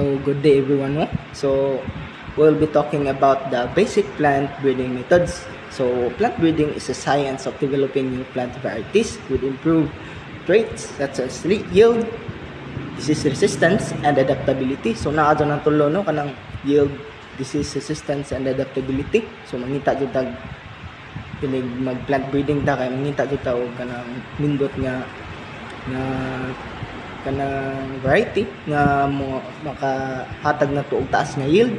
So good day everyone. No? So we'll be talking about the basic plant breeding methods. So plant breeding is a science of developing new plant varieties with improved traits such as yield, disease resistance, and adaptability. So naa dyan ang tulo no kanang yield, disease resistance, and adaptability. So mangita jud tag kinig mag plant breeding ta kay mangita jud ta og kanang nindot nga kanang variety nga makahatag na to og taas nga yield,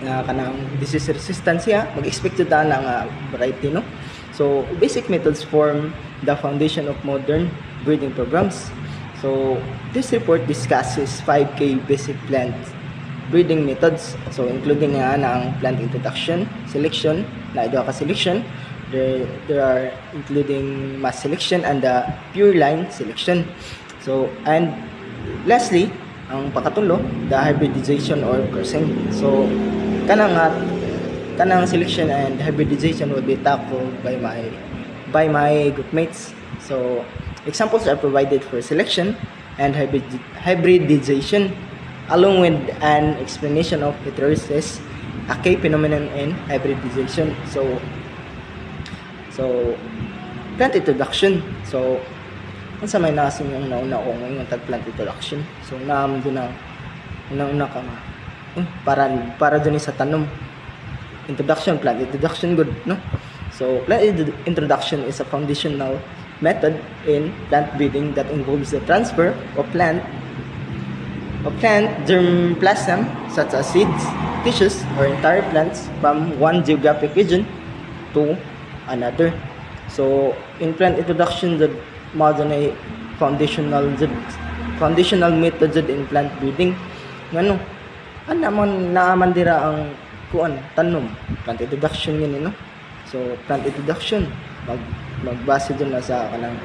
nga kanang disease resistance siya, mag-expect jud ta nga variety no. So basic methods form the foundation of modern breeding programs. So this report discusses 5K basic plant breeding methods, so including nga ang plant introduction, selection, na ito ka selection. There are including mass selection and the pure line selection. So and lastly, ang pakatulo, the hybridization or crossing. So kanang selection and hybridization will be tackled by my group mates. So examples are provided for selection and hybridization, along with an explanation of heterosis, a key phenomenon in hybridization. So plant introduction. So unsa may nasin yung nauna ko ngayon tag plant introduction. So naam din na una ka nga para dun sa tanom. Introduction, plant introduction good no. So plant introduction is a foundational method in plant breeding that involves the transfer of plant germplasm such as seeds, tissues, or entire plants from one geographic region to another. So in plant introduction, the modern foundational method in plant breeding ngano naaman dira ang tanom plant introduction yun no. So plant introduction magbase dun na sa kanang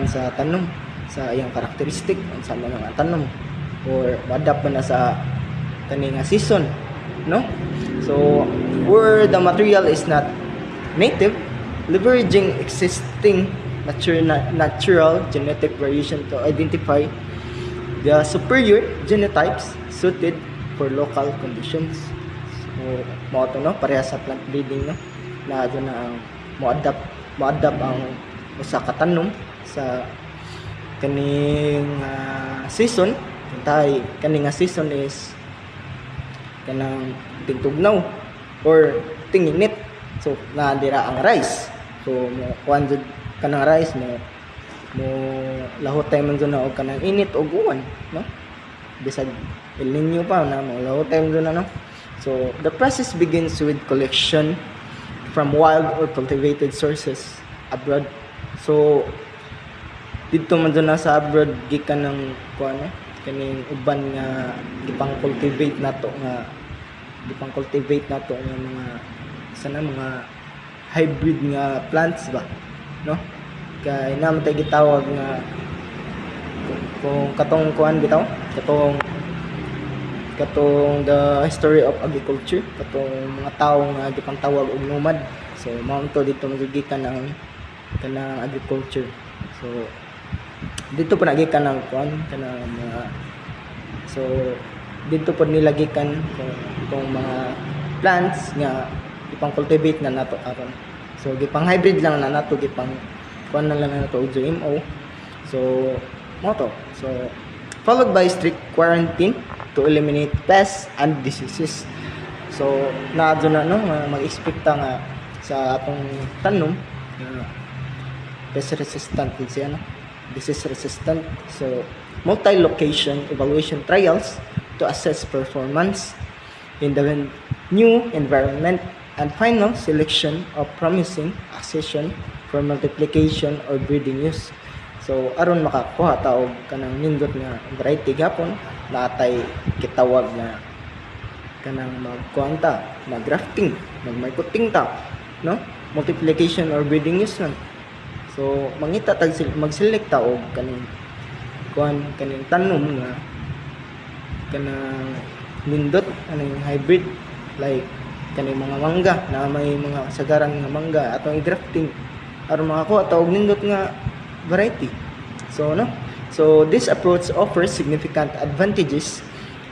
sa tanom, sa iyang karakteristik unsa man ang tanom, or adapt man na sa kaning season no. So where the material is not native, leveraging existing natural genetic variation to identify the superior genotypes suited for local conditions. So mo to no, pareha sa plant breeding no, na doon na ang mo-adapt ang usa ka tanom sa kaning season. Kaning season is kanang tingtugnaw or tinginit. So na dira ang rice. So mo kuan jud kanang rice mo lahot tay man na og kanang init og uwan no. Bisag El Nino pa na mo lahot tay man no. So the process begins with collection from wild or cultivated sources abroad. So dito man na sa abroad gikan ng kuan kaning uban nga gipang-cultivate nato nga mga sana mga hybrid nga plants ba no. Kay naman tay gitawag nga kung katong kuan bitaw katong the history of agriculture, katong mga tawo nga gipang tawag og nomad. So mao to dito magigikan ng kanang agriculture. So dito pa nagikan ng kuan kanang mga so dito po nilagikan kung mga plants nga gipang cultivate na nato aron. So gipang hybrid lang na nato, gipang kuan na lang nato og GMO. So mo to. So followed by strict quarantine to eliminate pests and diseases. So naadto na no mag-expecta nga sa atong tanom pest resistant siya no, disease resistant. So multi-location evaluation trials to assess performance in the new environment, and final selection of promising accession for multiplication or breeding use. So aron makakuha ta og kanang nindot nga variety gapon, natay kitawag na kanang magkuanta, mag-grafting, mag-marketing ta no, multiplication or breeding use lang. So mangita tag mag-select ta og kaning tanom nga kanang nindot aning hybrid, like kaning mga mangga na may mga sagaran nga mangga atong i-grafting aron makakuha ta og nindot nga variety. So this approach offers significant advantages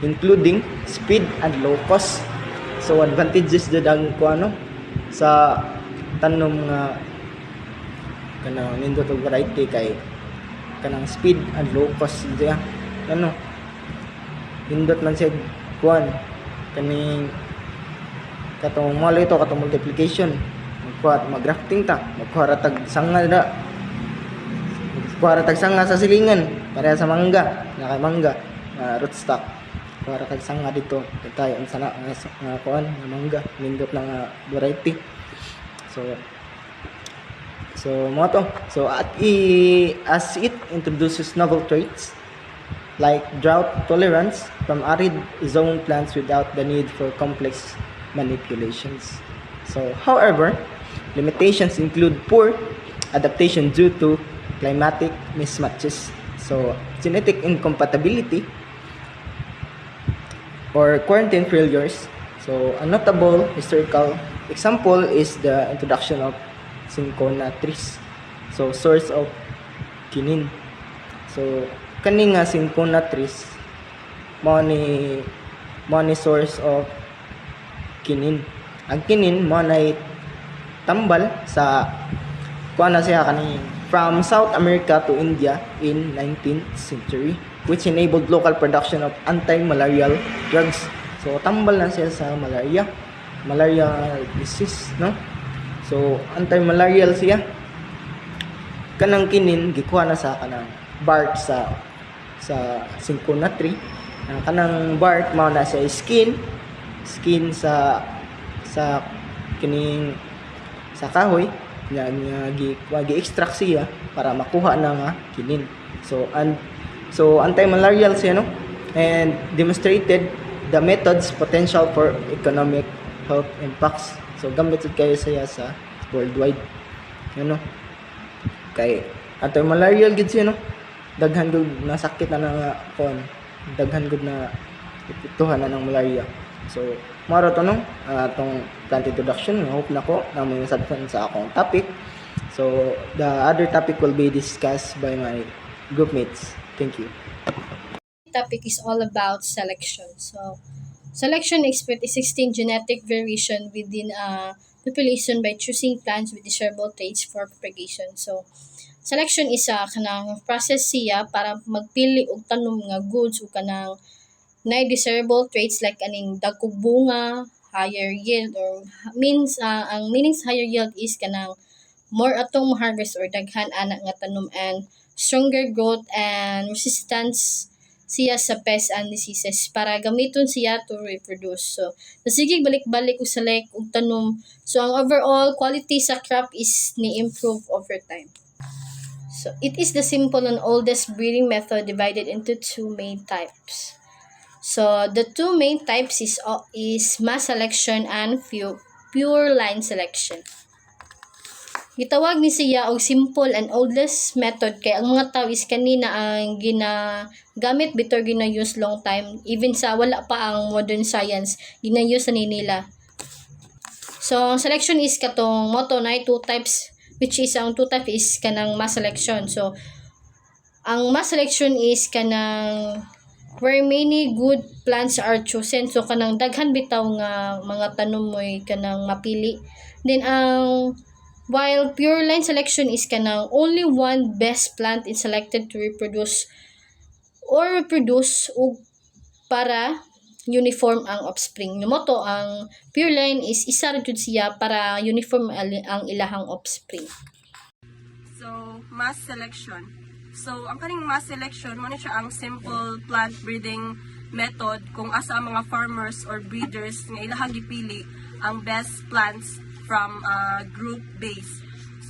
including speed and low cost. So advantages jud ang kuano sa tanom nga kanang nindot og variety kay kanang speed and low cost diya. Ano? Nindot man siya kuan kaning katong malay to katong multiplication mag-grafting ta magkuha tag sanga na magkuha tag sanga sa silingan pareha sa mangga na kay mangga rootstock para kag sanga dito tayo ang sana nga kuan nga mangga nindot na nga variety so mo to so as it introduces novel traits like drought tolerance from arid zone plants without the need for complex manipulations. So, however, limitations include poor adaptation due to climatic mismatches. So, genetic incompatibility or quarantine failures. So, a notable historical example is the introduction of Cinchona trees. So, source of quinine. So, kani nga Cinchona trees mo ni source of quinine. Ang quinine mo na tambal sa kuan na siya kani from South America to India in 19th century which enabled local production of anti-malarial drugs. So tambal na siya sa malaria disease, no? So anti-malarial siya. Kanang quinine gikuha na sa kanang bark sa Cinchona tree. Kanang bark mao na siya skin sa kining sa kahoy nga gi-extract siya para makuha na nga kinin. So anti-malarial siya, no? And demonstrated the method's potential for economic health impacts. So gamit kayo siya sa worldwide. Ano? Kay anti-malarial gid siya, no? Daghan gud na sakit na nga kon. Daghan gud na epektuhan na ng malaria. So, maro to no, atong plant introduction. I hope nako na may nasabtan sa akong topic. So, the other topic will be discussed by my group mates. Thank you. Topic is all about selection. So, selection expert is 16 genetic variation within a population by choosing plants with desirable traits for propagation. So, selection is a kanang process siya para magpili og tanom nga goods o kanang na desirable traits like aning dagkog bunga, higher yield or means ang meanings higher yield is kanang more atong harvest or daghan anak nga tanom and stronger growth and resistance siya sa pests and diseases para gamiton siya to reproduce. So, sige balik-balik og select og tanom. So, ang overall quality sa crop is ni-improve over time. So, it is the simple and oldest breeding method divided into two main types. So, the two main types is mass selection and pure line selection. Gitawag ni siya og simple and oldest method kay ang mga tao is kanina ang ginagamit bitor gina-use long time even sa wala pa ang modern science gina-use na nila. So, selection is katong motto na two types which is ang two type is kanang mass selection. So, ang mass selection is kanang where many good plants are chosen. So, kanang daghan bitaw nga mga tanom mo'y kanang mapili. Then, while pure line selection is kanang only one best plant is selected to reproduce o para uniform ang offspring. Numoto, ang pure line is isa rin siya para uniform ang ilahang offspring. So, mass selection. So, ang kaning mass selection, mo siya ang simple plant breeding method kung asa ang mga farmers or breeders nga ilahang gipili ang best plants from group base.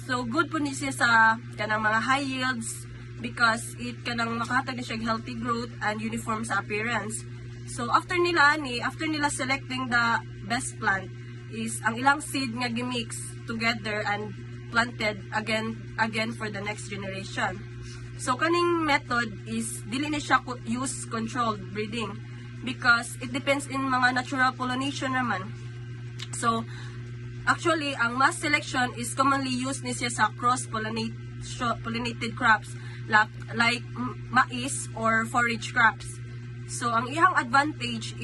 So, good po ni siya sa kanang mga high yields because it kanang makahatag na siya healthy growth and uniform sa appearance. So, after nila selecting the best plant is ang ilang seed nga gimix together and planted again for the next generation. So, kaning method is dili na siya use controlled breeding because it depends in mga natural pollination naman. So, actually, ang mass selection is commonly used ni siya sa cross-pollinated crops like mais or forage crops. So ang iyang advantage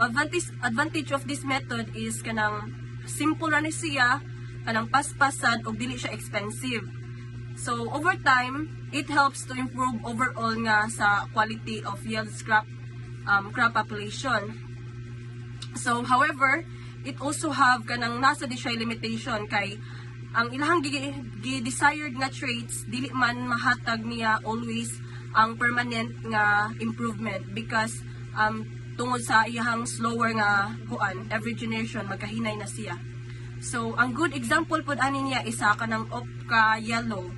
of this method is kanang simple ra ni siya, kanang paspasan ug dili siya expensive. So over time, it helps to improve overall nga sa quality of yield crop population. So however, it also have kanang nasa di siya limitation kay ang ilahang desired nga traits dili man mahatag niya always ang permanent nga improvement because tungod sa iyang slower nga every generation magkahinay na siya. So ang good example pud ani niya isa kanang Opka Yellow.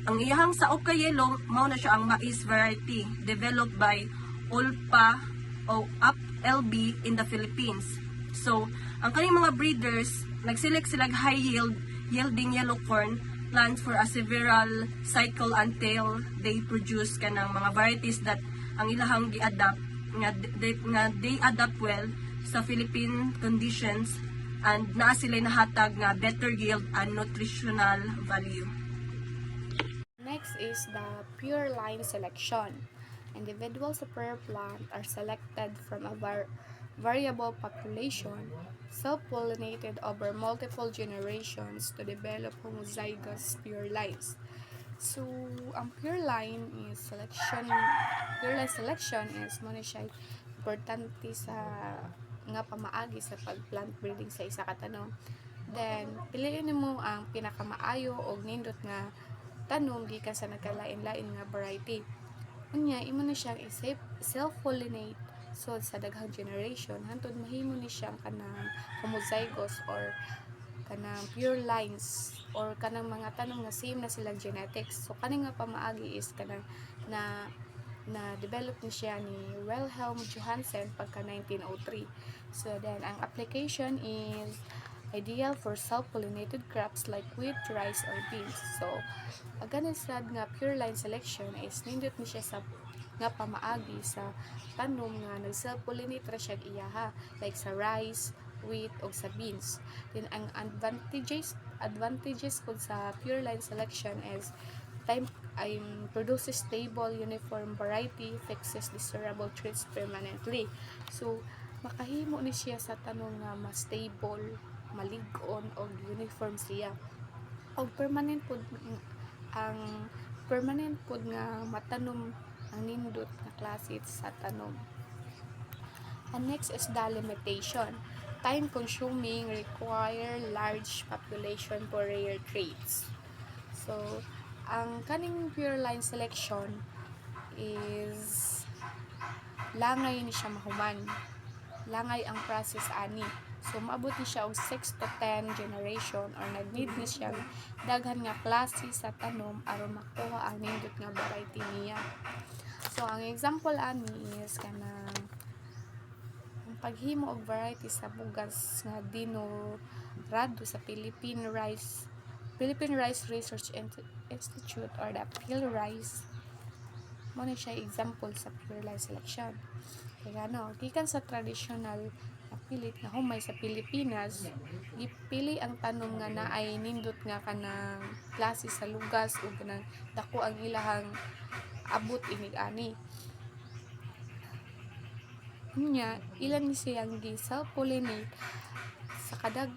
Ang iyang sa Opka Yellow mao na siya ang mais variety developed by Olpa o UP-LB in the Philippines. So ang kaning mga breeders nagselect sila yielding yellow corn plants for a several cycle until they produce kanang mga varieties that ang ilahang gi-adapt nga they adapt well sa Philippine conditions and naa sila nahatag nga better yield and nutritional value. Next is the pure line selection. Individual superior plant are selected from a variable population, self-pollinated over multiple generations to develop homozygous pure lines. So, ang pure line selection is muna siya importante sa nga pamaagi sa pag-plant breeding sa isa ka tanom. Then, piliin mo ang pinakamaayo o nindot nga tanom gikan sa nagkalain-lain nga variety. Unya, imo na siyang self-pollinate so sa daghang generation hantod mahimo ni siyang kanang homozygous or kanang pure lines or kanang mga tanom nga same na silang genetics. So kaning nga pamaagi is kanang na develop ni siya ni Wilhelm Johansen pagka 1903. So then ang application is ideal for self-pollinated crops like wheat, rice, or beans. So again sad nga pure line selection is nindot ni siya sa nga pamaagi sa tanom nga nag-self-pollinate ra siya iyaha like sa rice, wheat o sa beans. Then ang advantages po sa pure line selection is produces stable uniform variety, fixes desirable traits permanently. So makahimo ni siya sa tanom nga mas stable, malig-on o uniform siya. Og permanent pod nga matanom ang nindot na klase sa tanom. And next is the limitation. Time consuming, require large population for rare traits. So, ang kaning pure line selection is langay ni siya mahuman. Langay ang process ani. So, maabot ni siya og 6 to 10 generation or nag-need ni siya daghan nga klase sa tanom aron makuha ang nindot nga variety niya. So, ang example ani is kanang ang paghimo og variety sa bugas nga dinurado sa Philippine Rice Research Institute or the PhilRice. Mo na siya example sa pure line selection. Kaya gikan sa traditional na pilit nga humay sa Pilipinas, gipili ang tanom nga naay nindot nga kanang klase sa lugas ug kanang dako ang ilahang abot inig-ani. Nya, ilan siyang gi-self-pollinate kadaghan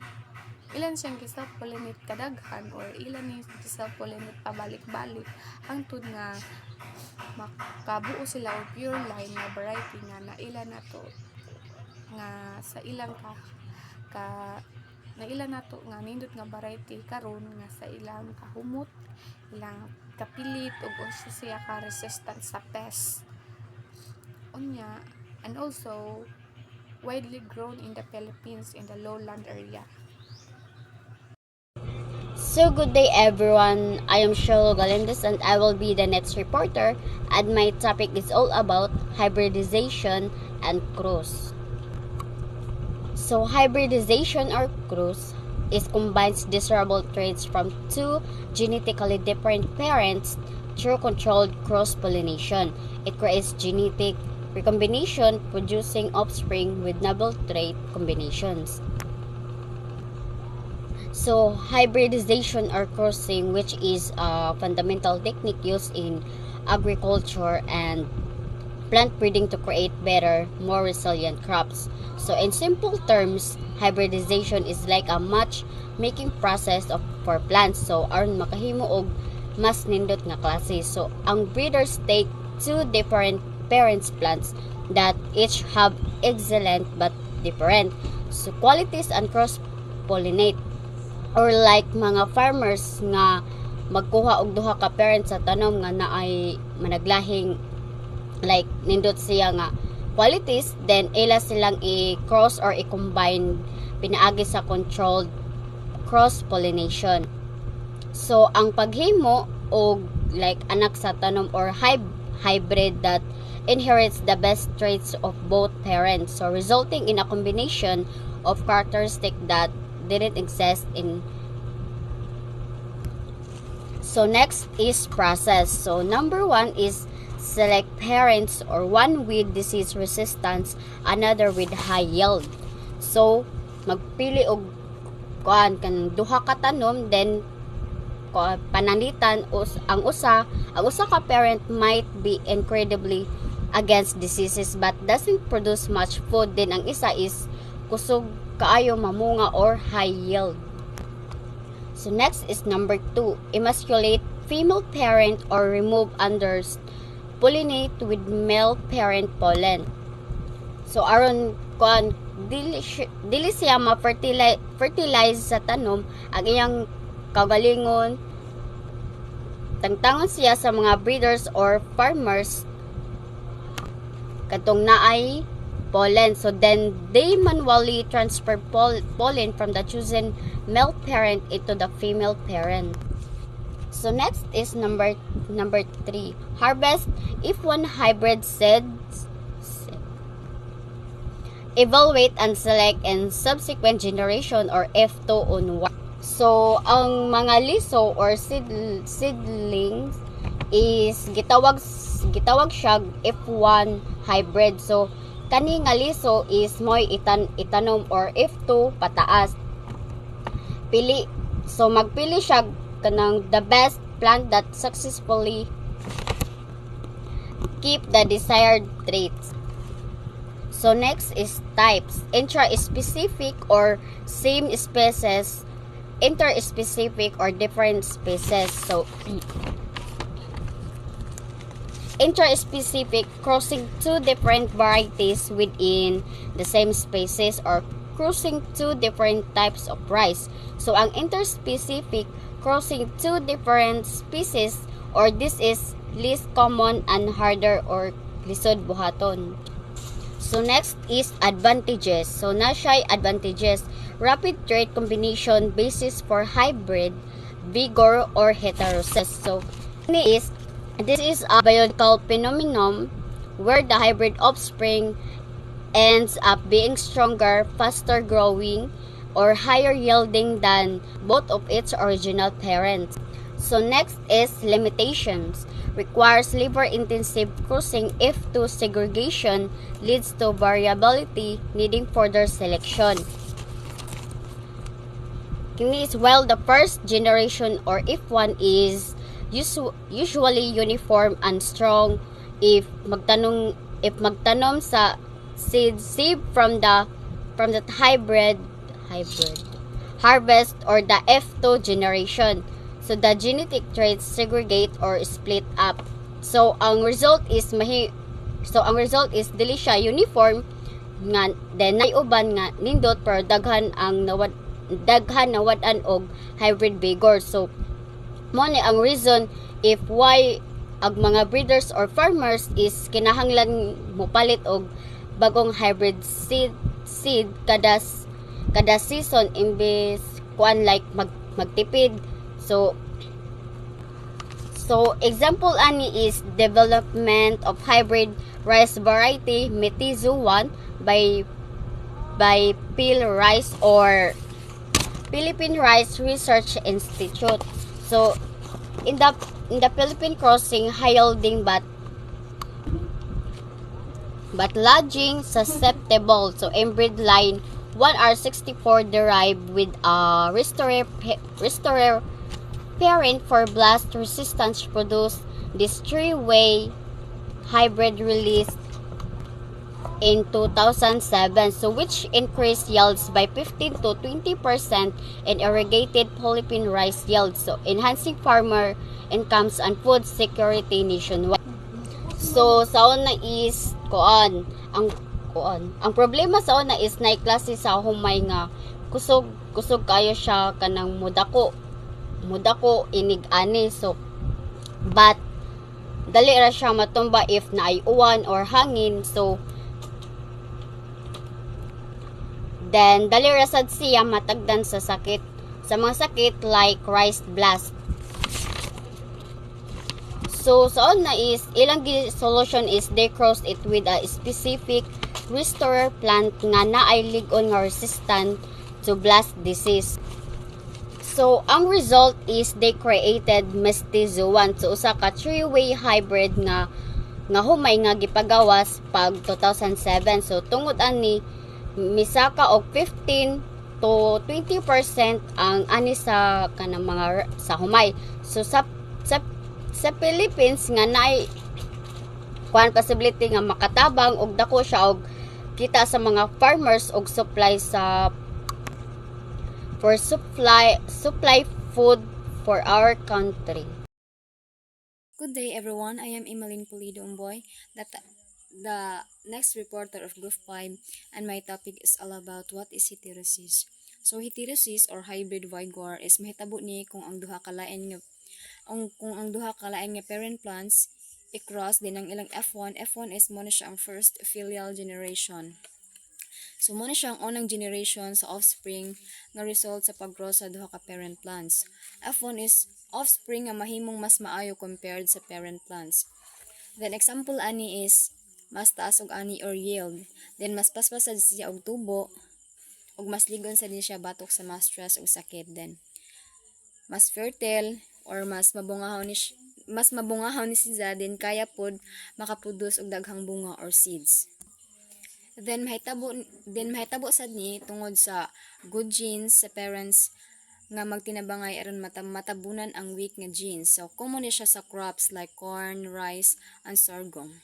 or ilan ni self-pollinate pabalik-balik hangtod nga makabuo sila og pure line nga variety nga naila nato nga sa ilang ilan nato nga nindot nga variety karon nga sa ilang kahumot, ilang kapilit ug usa siya ka resistant sa pest. Unya, and also widely grown in the Philippines in the lowland area. So good day everyone, I am Shirley Galindez and I will be the next reporter, and my topic is all about hybridization and cross. So hybridization or cross is combines desirable traits from two genetically different parents through controlled cross-pollination. It creates genetic recombination producing offspring with novel trait combinations. So, hybridization or crossing, which is a fundamental technique used in agriculture and plant breeding to create better, more resilient crops. So in simple terms, hybridization is like a match-making process for plants. So aron makahimo og mas nindot nga klase. So ang breeders take two different parents plants that each have excellent but different so qualities and cross-pollinate. Or like mga farmers nga magkuha og duha ka parents sa tanom nga naay managlahing like nindot siya nga qualities, then ila silang i-cross or i-combine pinaagi sa controlled cross-pollination. So ang paghimo og like anak sa tanom or hybrid that inherits the best traits of both parents, so resulting in a combination of characteristics that didn't exist in. So next is process. So number 1 is select parents, or one with disease resistance, another with high yield. So magpili og kan duha ka tanom, then pananitan ang usa ka parent might be incredibly against diseases but doesn't produce much food, then ang isa is kusog kaayo mamunga or high yield. So next is number 2, emasculate female parent or remove unders, pollinate with male parent pollen. So aron dili siya ma-fertilize sa tanom, ang iyang kagalingon tangtangon siya sa mga breeders or farmers katong naay pollen. So then they manually transfer pollen from the chosen male parent into the female parent. So next is number 3, harvest if one hybrid seeds, evaluate and select in subsequent generation or F2 onward. So ang mga liso or seedlings is gitawag siya F1 hybrid. So kani nga liso is moy itanom or F2 pataas. Magpili siya kanang the best plant that successfully keep the desired traits. So next is types, intra-specific or same species, inter-specific or different species. So intra-specific, crossing two different varieties within the same species or crossing two different types of rice. So ang interspecific, crossing two different species, or this is least common and harder or lisod buhaton. So next is advantages. So na siya'y advantages, rapid trait combination basis for hybrid, vigor or heterosis. So this is a biological phenomenon where the hybrid offspring ends up being stronger, faster growing, or higher yielding than both of its original parents. So next is limitations. Requires labor-intensive crossing if to segregation leads to variability needing further selection. Kini is while the first generation or if one is usually uniform and strong, if magtanom sa seed from the hybrid harvest or the F2 generation. So the genetic traits segregate or split up. So ang result is dili siya uniform nga, then nay uban nga nindot pero daghan nawadan og hybrid vigor. So mo ni ang reason if why ang mga breeders or farmers is kinahanglan mopalit og bagong hybrid seed kada season imbes kuan like magtipid. So example ani is development of hybrid rice variety Metizu 1 by Phil Rice or Philippine Rice Research Institute. So in the Philippine crossing, high yielding but lodging susceptible. So inbred line 1R64 derived with a restorer parent for blast resistance produce this three-way hybrid released in 2007, so which increased yields by 15 to 20% in irrigated Philippine rice yields, so enhancing farmer incomes and food security nationwide. So sa una is ang problema sa una is na klase sa humay nga kusog kayo siya kanang mudako inig ani, so but dali ra siya matumba if naay uwan or hangin, so then dali ra sad siya matagdan sa mga sakit like rice blast. So sa una is ilang solution is they cross it with a specific restorer plant nga naay lig-on nga resistant to blast disease. So ang result is they created mestizoan, so usa ka three-way hybrid nga humay nga gipagawas pag 2007. So tungod ani misaka og 15 to 20% ang ani sa kanang mga sa humay. So sa Philippines nga naay possibility nga makatabang og dako siya og kita sa mga farmers og supply food for our country. Good day everyone, I am Emeline Pulido Umboy, the next reporter of Group 5, and my topic is all about what is heterosis. So heterosis or hybrid vigor is mahitabo ni kung ang duha ka lain nga parent plants i-cross din ang ilang F1. F1 is mo na siya ang first filial generation. So mo na siya ang unang generation sa offspring nga result sa pag-cross sa duha ka parent plants. F1 is offspring nga mahimong mas maayo compared sa parent plants. Then example ani is mas taas og ani or yield. Then mas paspasad siya og tubo ug mas ligon sa din siya batok sa mas stress ug sakit. Then mas fertile or mas mabungahon ni siya, din kaya pod makaproduce og daghang bunga or seeds. Then mahitabo sad ni tungod sa good genes sa parents nga magtinabangay aron matabunan ang weak nga genes. So common ni siya sa crops like corn, rice, and sorghum.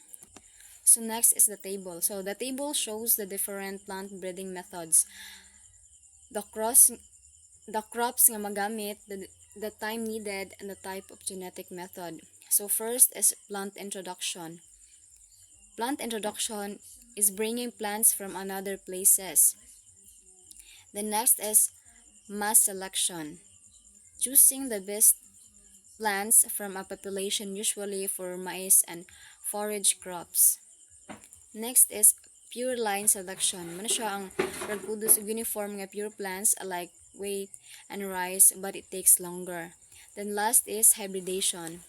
So next is the table. So the table shows the different plant breeding methods. The crops nga magamit, the time needed, and the type of genetic method. So first is plant introduction. Plant introduction is bringing plants from another places. The next is mass selection, choosing the best plants from a population, usually for maize and forage crops. Next is pure line selection. Muna siya ang produce uniform nga pure plants alike wheat and rice, but it takes longer. Then last is hybridation,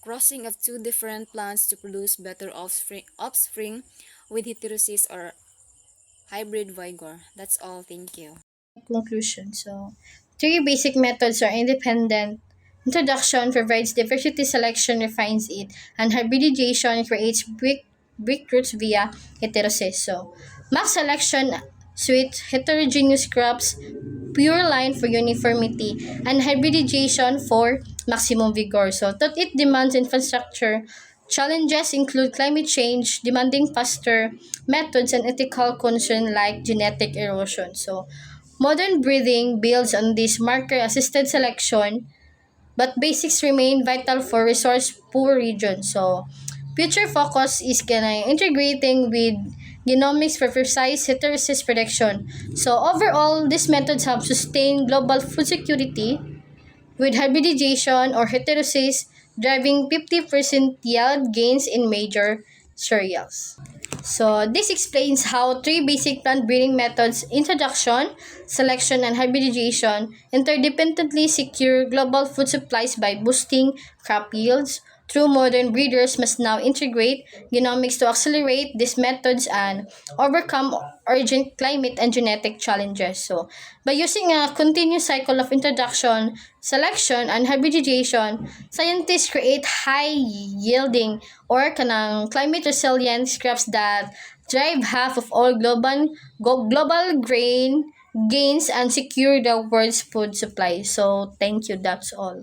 crossing of two different plants to produce better offspring with heterosis or hybrid vigor. That's all. Thank you. Conclusion. So, three basic methods are independent. Introduction provides diversity, selection refines it, and hybridization creates breakthroughs via heterosis. So, mass selection suits heterogeneous crops, pure line for uniformity, and hybridization for maximum vigor. So, that it demands infrastructure. Challenges include climate change, demanding faster methods, and ethical concerns like genetic erosion. So, modern breeding builds on this marker-assisted selection, but basics remain vital for resource-poor regions. So, future focus is integrating with genomics for precise heterosis prediction. So, overall, these methods have sustained global food security with hybridization or heterosis driving 50% yield gains in major cereals. So, this explains how three basic plant breeding methods, introduction, selection, and hybridization, interdependently secure global food supplies by boosting crop yields. True modern breeders must now integrate genomics to accelerate these methods and overcome urgent climate and genetic challenges. So, by using a continuous cycle of introduction, selection, and hybridization, scientists create high-yielding or climate-resilient crops that drive half of all global grain gains and secure the world's food supply. So, thank you. That's all.